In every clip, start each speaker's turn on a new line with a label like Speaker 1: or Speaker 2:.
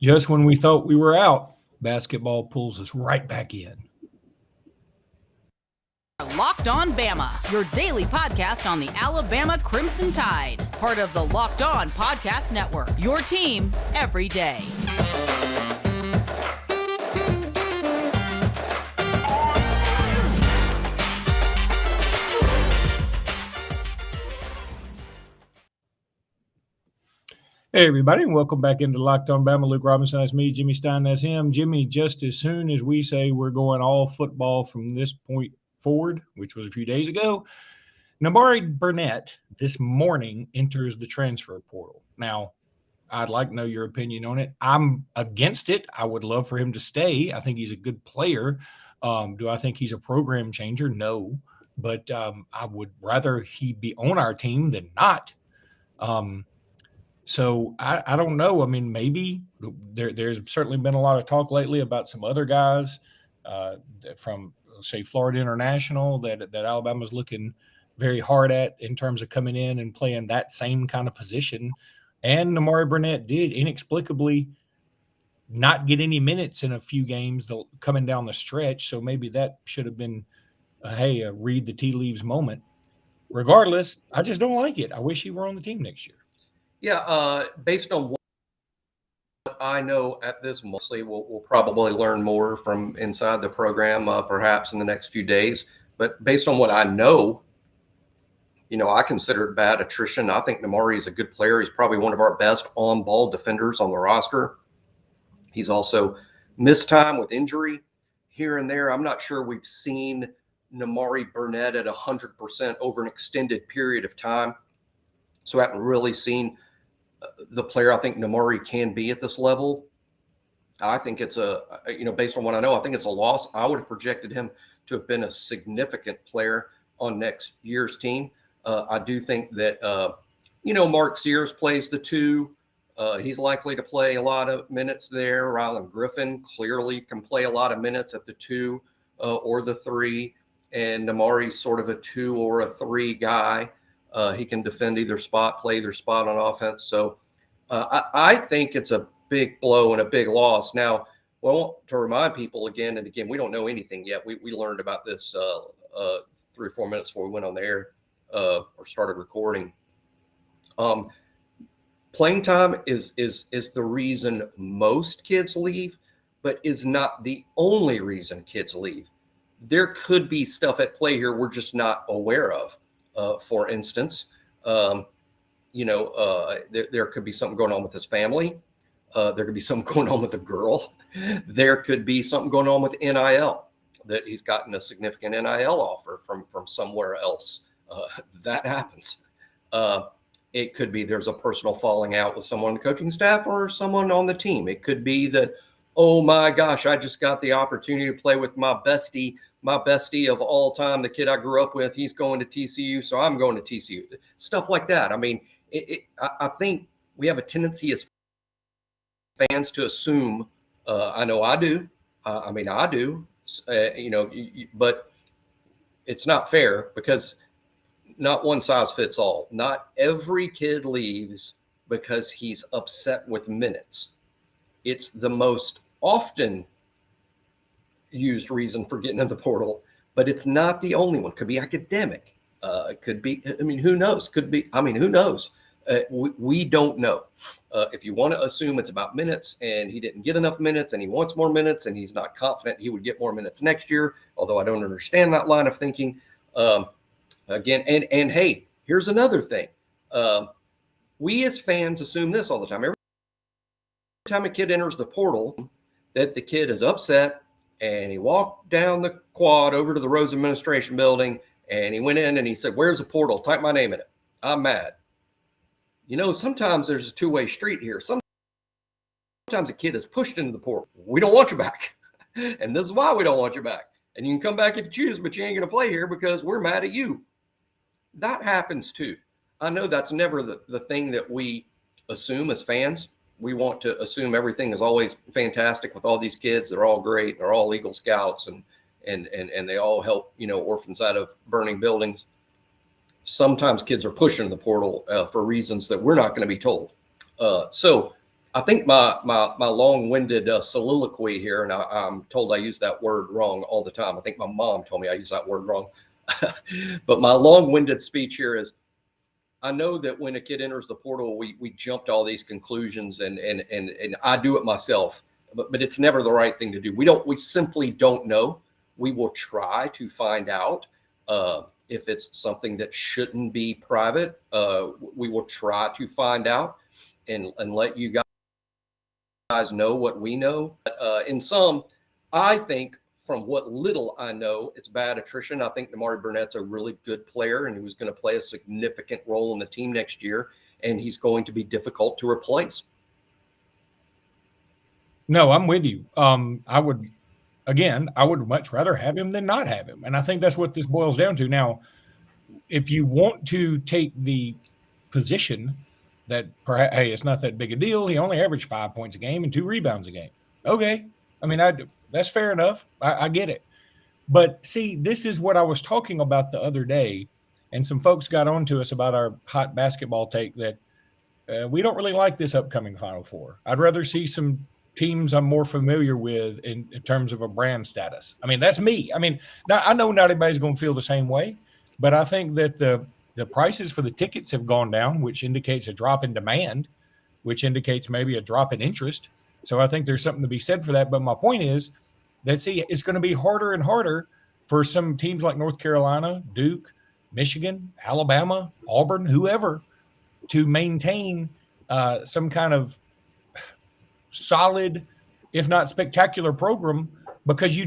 Speaker 1: Just when we thought we were out, basketball pulls us right back in.
Speaker 2: Locked On Bama, your daily podcast on the Alabama Crimson Tide. Part of the Locked On Podcast Network, your team every day.
Speaker 1: Hey, everybody, and welcome back into Locked On Bama. Luke Robinson, that's me. Jimmy Stein, that's him. Jimmy, just as soon as we say we're going all football from this point forward, which was a few days ago, Namari Burnett this morning enters the transfer portal. Now, I'd like to know your opinion on it. I'm against it. I would love for him to stay. I think he's a good player. Do I think he's a program changer? No. But I would rather he be on our team than not. So I don't know. I mean, maybe there's certainly been a lot of talk lately about some other guys from, say, Florida International that Alabama's looking very hard at in terms of coming in and playing that same kind of position. And Nimari Burnett did inexplicably not get any minutes in a few games coming down the stretch. So maybe that should have been, a read the tea leaves moment. Regardless, I just don't like it. I wish he were on the team next year.
Speaker 3: Yeah, based on what I know at this, mostly we'll probably learn more from inside the program, perhaps in the next few days. But based on what I know, I consider it bad attrition. I think Nimari is a good player. He's probably one of our best on-ball defenders on the roster. He's also missed time with injury here and there. I'm not sure we've seen Nimari Burnett at 100% over an extended period of time. So I haven't really seen the player I think Nimari can be at this level. I think it's based on what I know, I think it's a loss. I would have projected him to have been a significant player on next year's team. I do think that, Mark Sears plays the two. He's likely to play a lot of minutes there. Rylan Griffin clearly can play a lot of minutes at the two or the three. And Nimari's sort of a two or a three guy. He can defend either spot, play either spot on offense. So I think it's a big blow and a big loss. Now, to remind people again and again, we don't know anything yet. We learned about this 3 or 4 minutes before we went on the air or started recording. Playing time is the reason most kids leave, but is not the only reason kids leave. There could be stuff at play here we're just not aware of. For instance, there could be something going on with his family. There could be something going on with a girl. There could be something going on with NIL, that he's gotten a significant NIL offer from somewhere else. That happens. It could be there's a personal falling out with someone on the coaching staff or someone on the team. It could be that, oh my gosh, I just got the opportunity to play with my bestie of all time, the kid I grew up with. He's going to TCU, so I'm going to TCU. Stuff like that. I mean, I think we have a tendency as fans to assume, I know I do. I do, but it's not fair because not one size fits all. Not every kid leaves because he's upset with minutes. It's the most often used reason for getting in the portal, but it's not the only one. Could be academic. It could be, who knows? Who knows? We don't know. If you want to assume it's about minutes and he didn't get enough minutes and he wants more minutes and he's not confident he would get more minutes next year, although I don't understand that line of thinking. Again, and hey, here's another thing. We as fans assume this all the time. Every time a kid enters the portal, that the kid is upset, and he walked down the quad over to the Rose Administration Building, and he went in and he said, "Where's the portal? Type my name in it. I'm mad." Sometimes there's a two-way street here. Sometimes a kid is pushed into the portal. We don't want you back. And this is why we don't want you back. And you can come back if you choose, but you ain't going to play here because we're mad at you. That happens too. I know that's never the thing that we assume as fans. We want to assume everything is always fantastic with all these kids. They're all great. They're all Eagle Scouts and they all help, orphans out of burning buildings. Sometimes kids are pushing the portal for reasons that we're not going to be told. So I think my long-winded soliloquy here, and I'm told I use that word wrong all the time. I think my mom told me I use that word wrong. But my long-winded speech here is, I know that when a kid enters the portal, we jump to all these conclusions, and I do it myself, but it's never the right thing to do. We simply don't know. We will try to find out if it's something that shouldn't be private. We will try to find out and let you guys know what we know. In some, I think from what little I know, it's bad attrition. I think Namari Burnett's a really good player, and he was going to play a significant role in the team next year, and he's going to be difficult to replace.
Speaker 1: No, I'm with you. I would much rather have him than not have him. And I think that's what this boils down to. Now, if you want to take the position that, perhaps, hey, it's not that big a deal, he only averaged 5 points a game and 2 rebounds a game. Okay. I mean, that's fair enough. I get it. But see, this is what I was talking about the other day, and some folks got on to us about our hot basketball take that we don't really like this upcoming Final Four. I'd rather see some teams I'm more familiar with in terms of a brand status. I mean, that's me. I mean, I know not everybody's going to feel the same way, but I think that the prices for the tickets have gone down, which indicates a drop in demand, which indicates maybe a drop in interest. So I think there's something to be said for that. But my point is that, see, it's going to be harder and harder for some teams like North Carolina, Duke, Michigan, Alabama, Auburn, whoever, to maintain some kind of solid, if not spectacular, program, because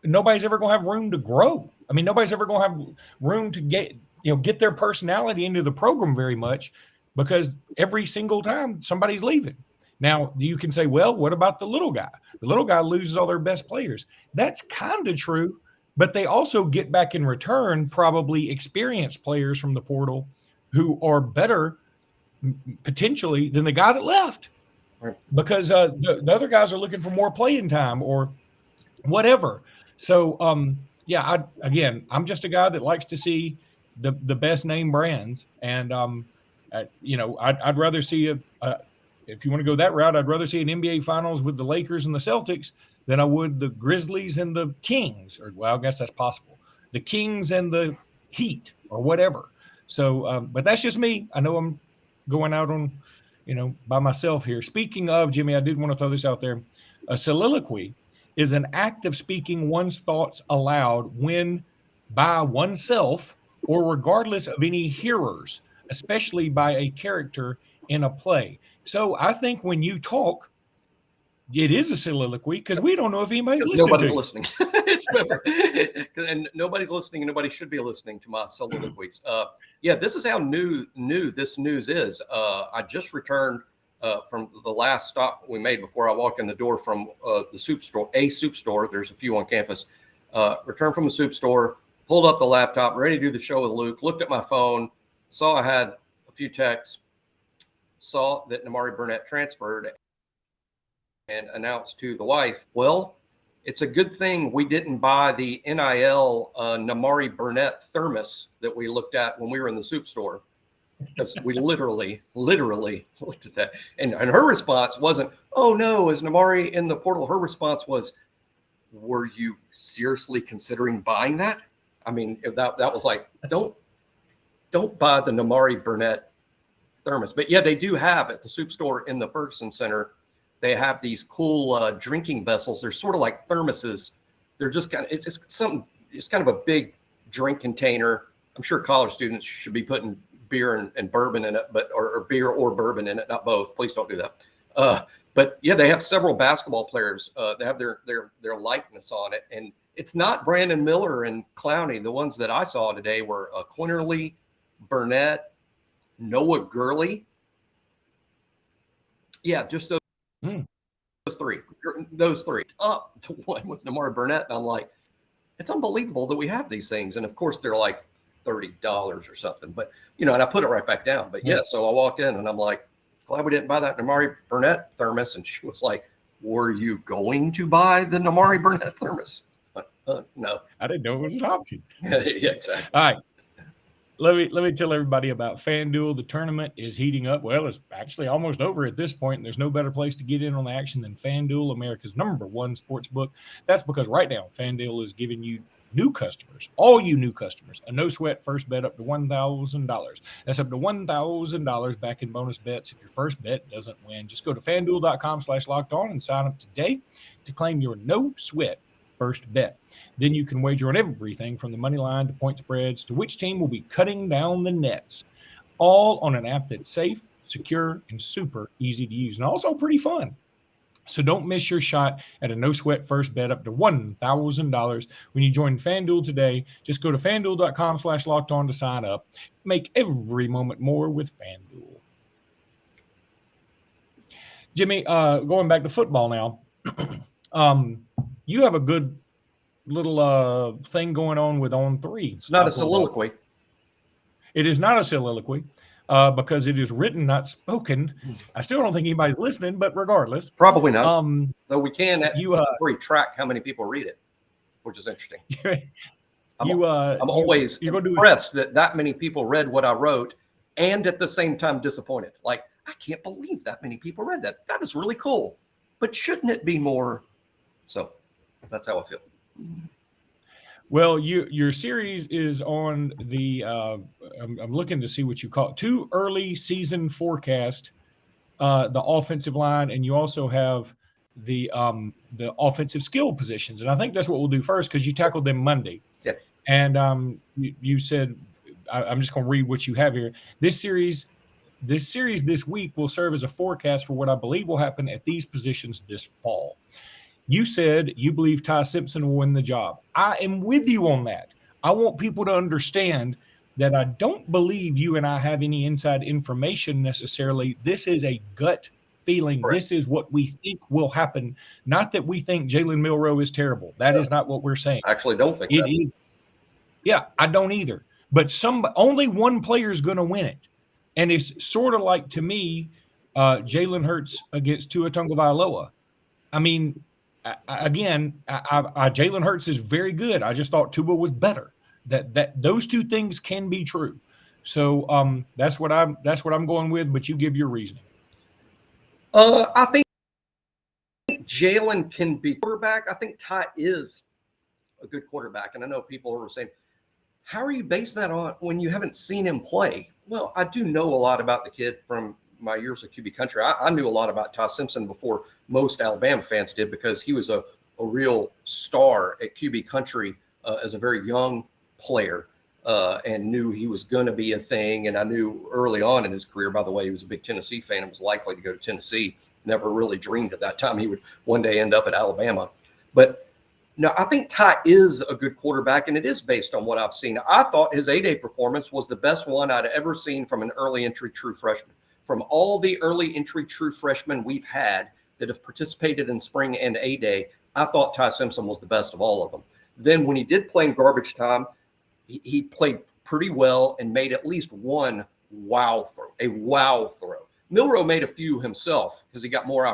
Speaker 1: nobody's ever going to have room to grow. I mean, nobody's ever going to have room to get their personality into the program very much, because every single time somebody's leaving. Now, you can say, well, what about the little guy? The little guy loses all their best players. That's kind of true, but they also get back in return probably experienced players from the portal who are better potentially than the guy that left, because the other guys are looking for more playing time or whatever. So, I'm just a guy that likes to see the best name brands, and I'd rather see if you want to go that route, I'd rather see an NBA Finals with the Lakers and the Celtics than I would the Grizzlies and the Kings, or, well, I guess that's possible, the Kings and the Heat or whatever. So, but that's just me. I know I'm going out on, by myself here. Speaking of, Jimmy, I did want to throw this out there. A soliloquy is an act of speaking one's thoughts aloud when by oneself or regardless of any hearers, especially by a character in a play. So I think when you talk, it is a soliloquy because we don't know if anybody's listening.
Speaker 3: Nobody's listening. And nobody's listening, and nobody should be listening to my soliloquies. This is how new this news is. I just returned from the last stop we made before I walked in the door from the soup store. There's a few on campus. Returned from the soup store, pulled up the laptop, ready to do the show with Luke. Looked at my phone, saw I had a few texts, saw that Namari Burnett transferred, and announced to the wife, well, it's a good thing we didn't buy the NIL Namari Burnett thermos that we looked at when we were in the soup store, because we literally looked at that. And her response wasn't, oh no, is Namari in the portal? Her response was, were you seriously considering buying that? I mean, that was like, don't buy the Namari Burnett thermos. But yeah, they do have at the soup store in the Ferguson Center, they have these cool drinking vessels. They're sort of like thermoses. They're just it's kind of a big drink container. I'm sure college students should be putting beer and bourbon in it, or beer or bourbon in it, not both. Please don't do that. But yeah, they have several basketball players. They have their likeness on it, and it's not Brandon Miller and Clowney. The ones that I saw today were Quinterly, Burnett, Noah Gurley. Yeah, just those three up to one with Namari Burnett. And I'm like, it's unbelievable that we have these things. And of course they're like $30 or something, but and I put it right back down. But yeah, so I walked in and I'm like, glad we didn't buy that Namari Burnett thermos. And she was like, were you going to buy the Namari Burnett thermos? No,
Speaker 1: I didn't know it was an option.
Speaker 3: Yeah, exactly.
Speaker 1: All right. let me tell everybody about FanDuel. The tournament is heating up. Well, it's actually almost over at this point, and there's no better place to get in on the action than FanDuel, America's #1 sports book. That's because right now FanDuel is giving you new customers, all you new customers, a no sweat first bet up to $1,000. That's up to $1,000 back in bonus bets if your first bet doesn't win. Just go to FanDuel.com/locked-on and sign up today to claim your no sweat first bet. Then you can wager on everything from the money line to point spreads to which team will be cutting down the nets, all on an app that's safe, secure, and super easy to use, and also pretty fun. So don't miss your shot at a no-sweat first bet up to $1,000 when you join FanDuel today. Just go to FanDuel.com/locked-on to sign up. Make every moment more with FanDuel. Jimmy, going back to football now, you have a good little thing going on with On 3.
Speaker 3: It's not a soliloquy.
Speaker 1: It is not a soliloquy. Because it is written, not spoken. I still don't think anybody's listening, but regardless.
Speaker 3: Probably not. Though we can track how many people read it, which is interesting. I'm always impressed that many people read what I wrote and at the same time disappointed. Like, I can't believe that many people read that. That is really cool. But shouldn't it be more? So that's how I feel.
Speaker 1: Well, your series is on the I'm looking to see what you call it, 2 early season forecast, the offensive line, and you also have the offensive skill positions. And I think that's what we'll do first because you tackled them Monday.
Speaker 3: Yeah.
Speaker 1: And you said, I'm just going to read what you have here. This series this week will serve as a forecast for what I believe will happen at these positions this fall. You said you believe Ty Simpson will win the job. I am with you on that. I want people to understand that I don't believe you and I have any inside information necessarily. This is a gut feeling.
Speaker 3: Correct.
Speaker 1: This is what we think will happen. Not that we think Jalen Milroe is terrible. That is not what we're saying.
Speaker 3: I actually don't think
Speaker 1: it is. Yeah, I don't either. But only one player is going to win it. And it's sort of like, to me, Jalen Hurts against Tua Tagovailoa. I mean, Jalen Hurts is very good. I just thought Tua was better. That those two things can be true. So that's what I'm going with. But you give your reasoning.
Speaker 3: I think Jalen can be quarterback. I think Ty is a good quarterback, and I know people are saying, "How are you basing that on when you haven't seen him play?" Well, I do know a lot about the kid from my years at QB country. I knew a lot about Ty Simpson before most Alabama fans did because he was a real star at QB country as a very young player and knew he was going to be a thing. And I knew early on in his career, by the way, he was a big Tennessee fan and was likely to go to Tennessee. Never really dreamed at that time he would one day end up at Alabama. But no, I think Ty is a good quarterback, and it is based on what I've seen. I thought his A-Day performance was the best one I'd ever seen from an early entry true freshman. From all the early entry true freshmen we've had that have participated in spring and A-Day, I thought Ty Simpson was the best of all of them. Then when he did play in garbage time, he played pretty well and made at least one wow throw. Milroe made a few himself because he got more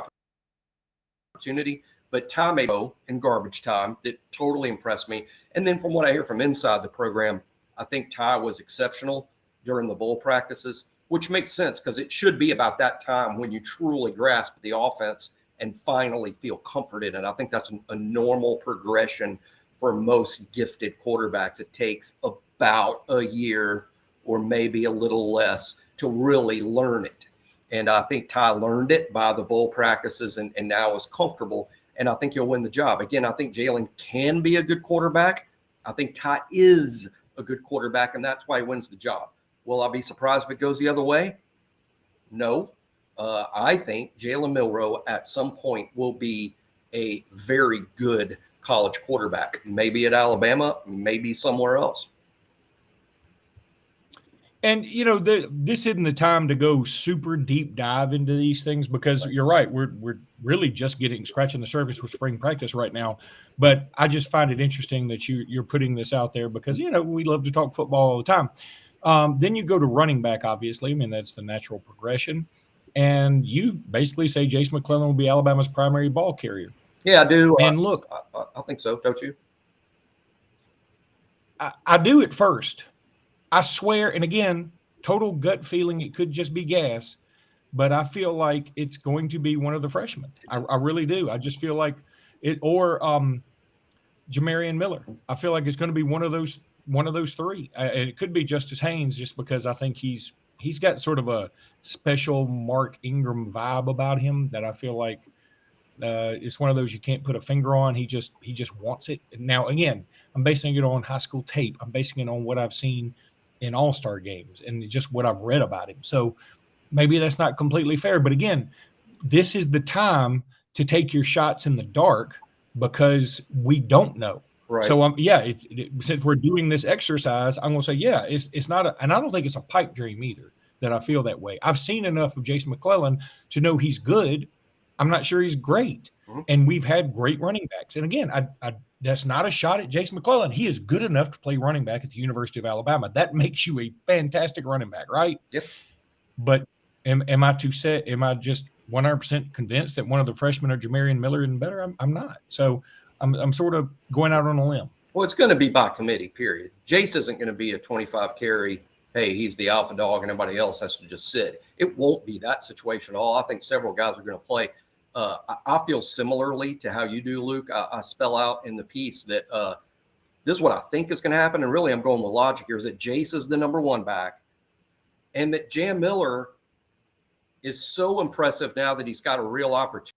Speaker 3: opportunity, but Ty made in garbage time that totally impressed me. And then from what I hear from inside the program, I think Ty was exceptional during the bowl practices, which makes sense because it should be about that time when you truly grasp the offense and finally feel comforted. And I think that's a normal progression for most gifted quarterbacks. It takes about a year or maybe a little less to really learn it. And I think Ty learned it by the bowl practices and now is comfortable. And I think he'll win the job. Again, I think Jalen can be a good quarterback. I think Ty is a good quarterback, and that's why he wins the job. Will I be surprised if it goes the other way? No. I think Jalen Milroe at some point will be a very good college quarterback, maybe at Alabama, maybe somewhere else.
Speaker 1: And, you know, this isn't the time to go super deep dive into these things because you're right. We're really just scratching the surface with spring practice right now. But I just find it interesting that you're putting this out there because, you know, we love to talk football all the time. Then you go to running back, obviously. I mean, that's the natural progression. And you basically say Jace McClellan will be Alabama's primary ball carrier.
Speaker 3: Yeah, I do.
Speaker 1: And look.
Speaker 3: I think so, don't you?
Speaker 1: I do at first. I swear, and again, total gut feeling, it could just be gas, but I feel like it's going to be one of the freshmen. I really do. I just feel like it, or Jamarian Miller. I feel like it's going to be one of those three. And it could be Justice Haynes, just because I think he's got sort of a special Mark Ingram vibe about him that I feel like it's one of those you can't put a finger on. He just wants it. Now, again, I'm basing it on high school tape. I'm basing it on what I've seen in all-star games and just what I've read about him. So maybe that's not completely fair. But again, this is the time to take your shots in the dark because we don't know.
Speaker 3: Right.
Speaker 1: So since we're doing this exercise, I'm going to say, it's not and I don't think it's a pipe dream either that I feel that way. I've seen enough of Jason McClellan to know he's good. I'm not sure he's great. Mm-hmm. And we've had great running backs. And again, I that's not a shot at Jason McClellan. He is good enough to play running back at the University of Alabama. That makes you a fantastic running back, right?
Speaker 3: Yep.
Speaker 1: But am I just 100% convinced that one of the freshmen or Jamarian Miller isn't better? I'm not. So I'm sort of going out on a limb.
Speaker 3: Well, it's going to be by committee, period. Jace isn't going to be a 25 carry. Hey, he's the alpha dog and everybody else has to just sit. It won't be that situation at all. I think several guys are going to play. I feel similarly to how you do, Luke. I spell out in the piece that this is what I think is going to happen. And really, I'm going with logic here, is that Jace is the number one back and that Jam Miller is so impressive now that he's got a real opportunity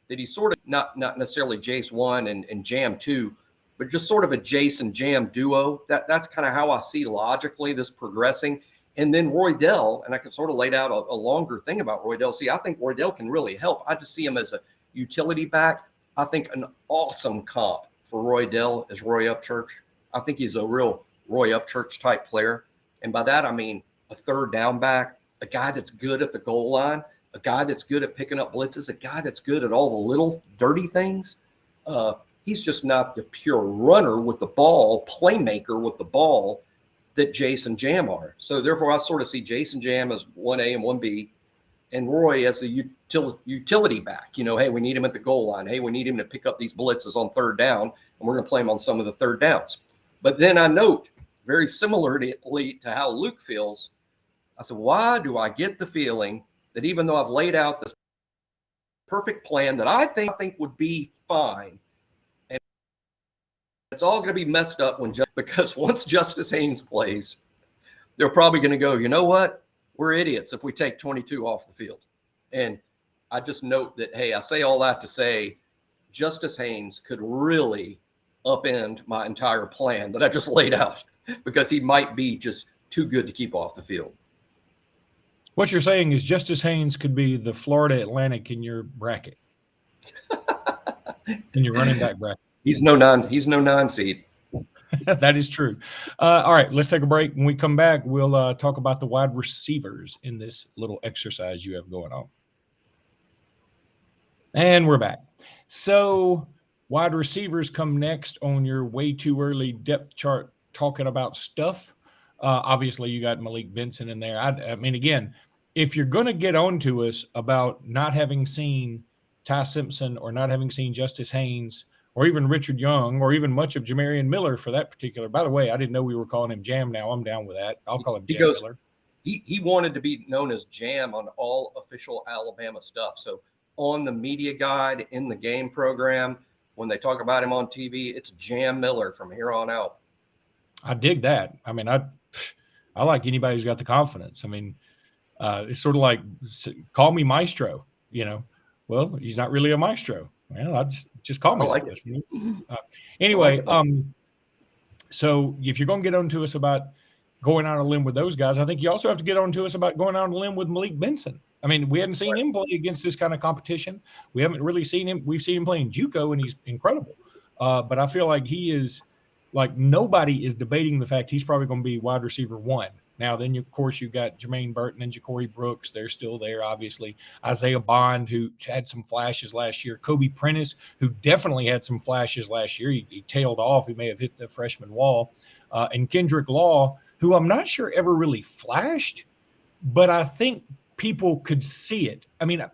Speaker 3: that he's sort of not necessarily Jace 1 and Jam 2, but just sort of a Jace and Jam duo. That's kind of how I see logically this progressing. And then Roydell, and I can sort of lay out a longer thing about Roydell. See, I think Roydell can really help. I just see him as a utility back. I think an awesome comp for Roydell is Roy Upchurch. I think he's a real Roy Upchurch type player. And by that, I mean a third down back, a guy that's good at the goal line, a guy that's good at picking up blitzes, a guy that's good at all the little dirty things. He's just not the pure runner with the ball, playmaker with the ball that Jace and Jam are. So therefore, I sort of see Jace and Jam as 1A and 1B, and Roy as the utility back. You know, hey, we need him at the goal line. Hey, we need him to pick up these blitzes on third down, and we're going to play him on some of the third downs. But then I note, very similarly to how Luke feels, I said, why do I get the feeling that even though I've laid out this perfect plan that I think would be fine, and it's all going to be messed up because once Justice Haynes plays, they're probably going to go, you know what? We're idiots if we take 22 off the field. And I just note that, hey, I say all that to say Justice Haynes could really upend my entire plan that I just laid out because he might be just too good to keep off the field.
Speaker 1: What you're saying is Justice Haynes could be the Florida Atlantic in your bracket, in your running back bracket.
Speaker 3: He's no nine seed.
Speaker 1: That is true. All right, let's take a break. When we come back, we'll talk about the wide receivers in this little exercise you have going on. And we're back. So wide receivers come next on your way too early depth chart talking about stuff. Obviously, you got Malik Benson in there. I mean, again, if you're going to get on to us about not having seen Ty Simpson or not having seen Justice Haynes or even Richard Young or even much of Jamarian Miller for that particular – by the way, I didn't know we were calling him Jam now. I'm down with that. I'll call him Jam Miller.
Speaker 3: He wanted to be known as Jam on all official Alabama stuff. So on the media guide in the game program, when they talk about him on TV, it's Jam Miller from here on out.
Speaker 1: I dig that. I mean, I like anybody who's got the confidence. I mean, it's sort of like call me Maestro, you know. Well, he's not really a maestro. Well, I just call me like this. Anyway, so if you're going to get on to us about going out on a limb with those guys, I think you also have to get on to us about going out on a limb with Malik Benson. I mean, we hadn't seen him play against this kind of competition. We haven't really seen him. We've seen him playing JUCO, and he's incredible. But I feel like he is like nobody is debating the fact he's probably going to be wide receiver 1. Now, then, of course, you got Jermaine Burton and Ja'Cory Brooks. They're still there, obviously. Isaiah Bond, who had some flashes last year. Kobe Prentice, who definitely had some flashes last year. He tailed off. He may have hit the freshman wall. And Kendrick Law, who I'm not sure ever really flashed, but I think people could see it. I mean,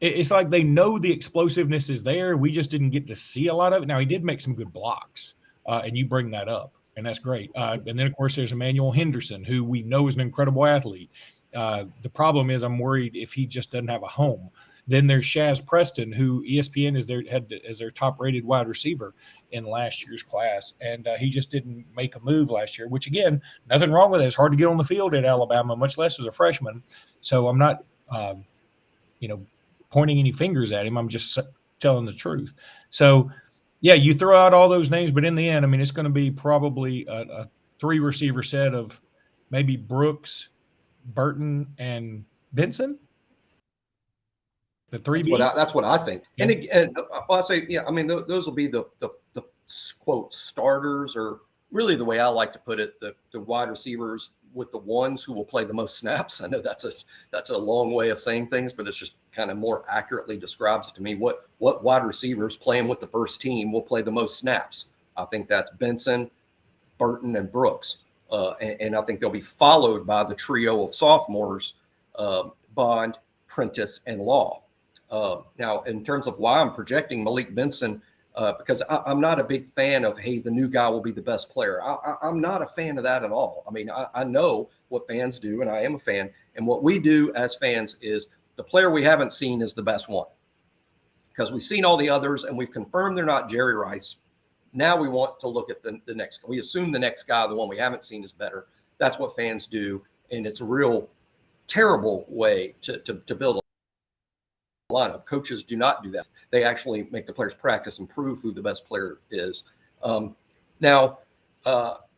Speaker 1: it's like they know the explosiveness is there. We just didn't get to see a lot of it. Now, he did make some good blocks, and you bring that up. and that's great. And then, of course, there's Emmanuel Henderson, who we know is an incredible athlete. The problem is I'm worried if he just doesn't have a home. Then there's Shaz Preston, who ESPN had as their top-rated wide receiver in last year's class, and he just didn't make a move last year. Which, again, nothing wrong with it. It's hard to get on the field at Alabama, much less as a freshman. So I'm not, pointing any fingers at him. I'm just telling the truth. So, yeah, you throw out all those names, but in the end, I mean, it's going to be probably a 3-receiver set of maybe Brooks, Burton, and Benson. The 3B.
Speaker 3: That's what I think. Yeah. And I'll say, yeah, I mean, those will be the quote starters, or really the way I like to put it, the wide receivers with the ones who will play the most snaps. I know that's a long way of saying things, but it's just kind of more accurately describes to me what wide receivers playing with the first team will play the most snaps. I think that's Benson, Burton, and Brooks. And I think they'll be followed by the trio of sophomores, Bond, Prentice, and Law. Now, in terms of why I'm projecting Malik Benson, because I'm not a big fan of, hey, the new guy will be the best player. I'm not a fan of that at all. I mean, I know what fans do, and I am a fan. And what we do as fans is the player we haven't seen is the best one, because we've seen all the others and we've confirmed they're not Jerry Rice. Now we want to look at the next. We assume the next guy, the one we haven't seen, is better. That's what fans do, and it's a real terrible way to build a lineup. Coaches do not do that. They actually make the players practice and prove who the best player is.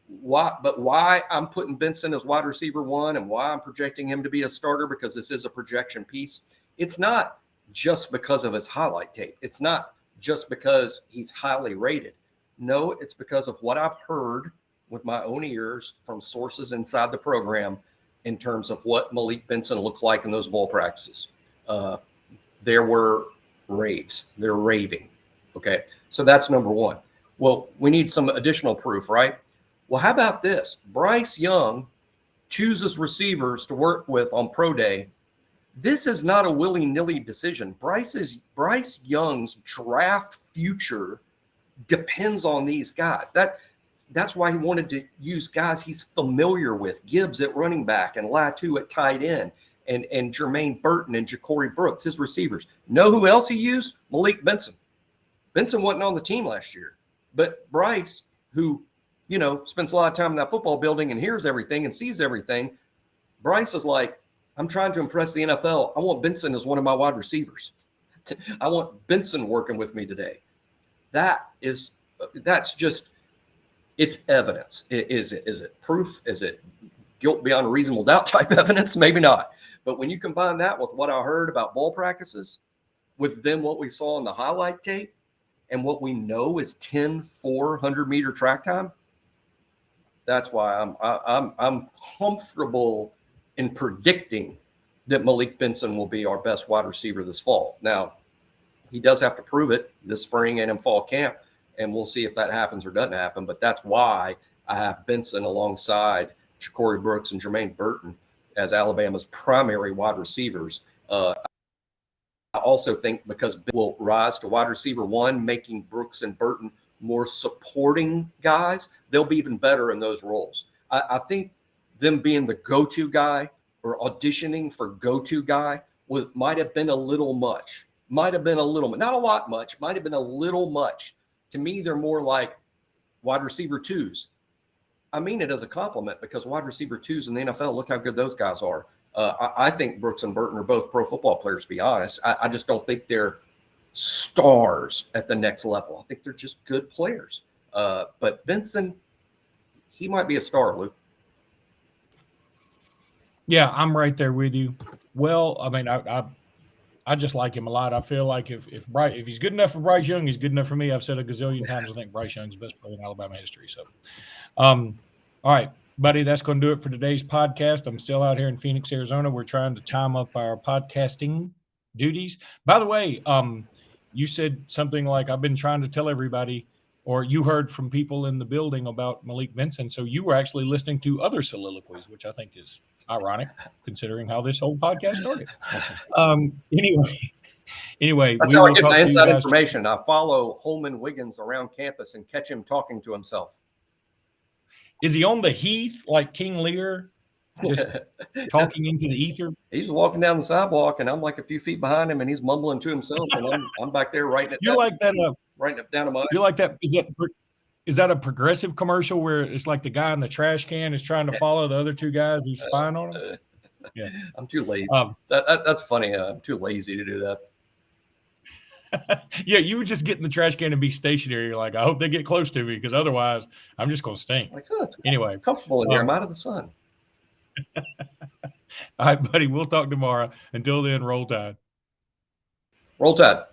Speaker 3: Why I'm putting Benson as wide receiver 1 and why I'm projecting him to be a starter, because this is a projection piece. It's not just because of his highlight tape. It's not just because he's highly rated. No, it's because of what I've heard with my own ears from sources inside the program in terms of what Malik Benson looked like in those bowl practices. There were raves. They're raving. Okay, so that's number one. Well, we need some additional proof, right? Well, how about this? Bryce Young chooses receivers to work with on pro day. This is not a willy-nilly decision. Bryce Young's draft future depends on these guys. That's why he wanted to use guys he's familiar with, Gibbs at running back and Latu at tight end, and Jermaine Burton and Ja'Cory Brooks, his receivers. Know who else he used? Malik Benson. Benson wasn't on the team last year. But Bryce, who, spends a lot of time in that football building and hears everything and sees everything, Bryce is like, I'm trying to impress the NFL. I want Benson as one of my wide receivers. I want Benson working with me today. That's just, it's evidence. Is it proof? Is it guilt beyond a reasonable doubt type evidence? Maybe not. But when you combine that with what I heard about ball practices, with then what we saw in the highlight tape, and what we know is 10 400-meter track time, that's why I'm comfortable in predicting that Malik Benson will be our best wide receiver this fall. Now, he does have to prove it this spring and in fall camp, and we'll see if that happens or doesn't happen. But that's why I have Benson alongside Ja'Cory Brooks and Jermaine Burton as Alabama's primary wide receivers. I also think because Ben will rise to wide receiver 1, making Brooks and Burton more supporting guys, they'll be even better in those roles. I think them being the go-to guy or auditioning for go-to guy might have been a little much. Not a lot much, might have been a little much. To me, they're more like wide receiver 2s. I mean it as a compliment, because wide receiver 2s in the NFL, look how good those guys are. I think Brooks and Burton are both pro football players, to be honest. I just don't think they're stars at the next level. I think they're just good players. But Benson, he might be a star, Luke.
Speaker 1: Yeah, I'm right there with you. Well, I mean, I just like him a lot. I feel like if he's good enough for Bryce Young, he's good enough for me. I've said a gazillion times I think Bryce Young's the best player in Alabama history. So, all right, buddy, that's going to do it for today's podcast. I'm still out here in Phoenix, Arizona. We're trying to time up our podcasting duties. By the way, you said something like, I've been trying to tell everybody, or you heard from people in the building about Malik Benson. So you were actually listening to other soliloquies, which I think is ironic considering how this whole podcast started. Anyway,
Speaker 3: that's how I get my inside information. I follow Holman Wiggins around campus and catch him talking to himself.
Speaker 1: Is he on the heath like King Lear, just talking into the ether?
Speaker 3: He's walking down the sidewalk, and I'm like a few feet behind him, and he's mumbling to himself, and I'm back there writing it.
Speaker 1: You're
Speaker 3: down,
Speaker 1: like that.
Speaker 3: Writing it down in my.
Speaker 1: You're like that. Is that a Progressive commercial where it's like the guy in the trash can is trying to follow the other two guys? He's spying on them. Yeah,
Speaker 3: I'm too lazy. That's funny. I'm too lazy to do that.
Speaker 1: Yeah, you would just get in the trash can and be stationary. You're like, I hope they get close to me because otherwise I'm just going to stink.
Speaker 3: Like, oh, it's
Speaker 1: anyway,
Speaker 3: comfortable in here. I'm out of the sun.
Speaker 1: All right, buddy. We'll talk tomorrow. Until then, roll tide.
Speaker 3: Roll tide.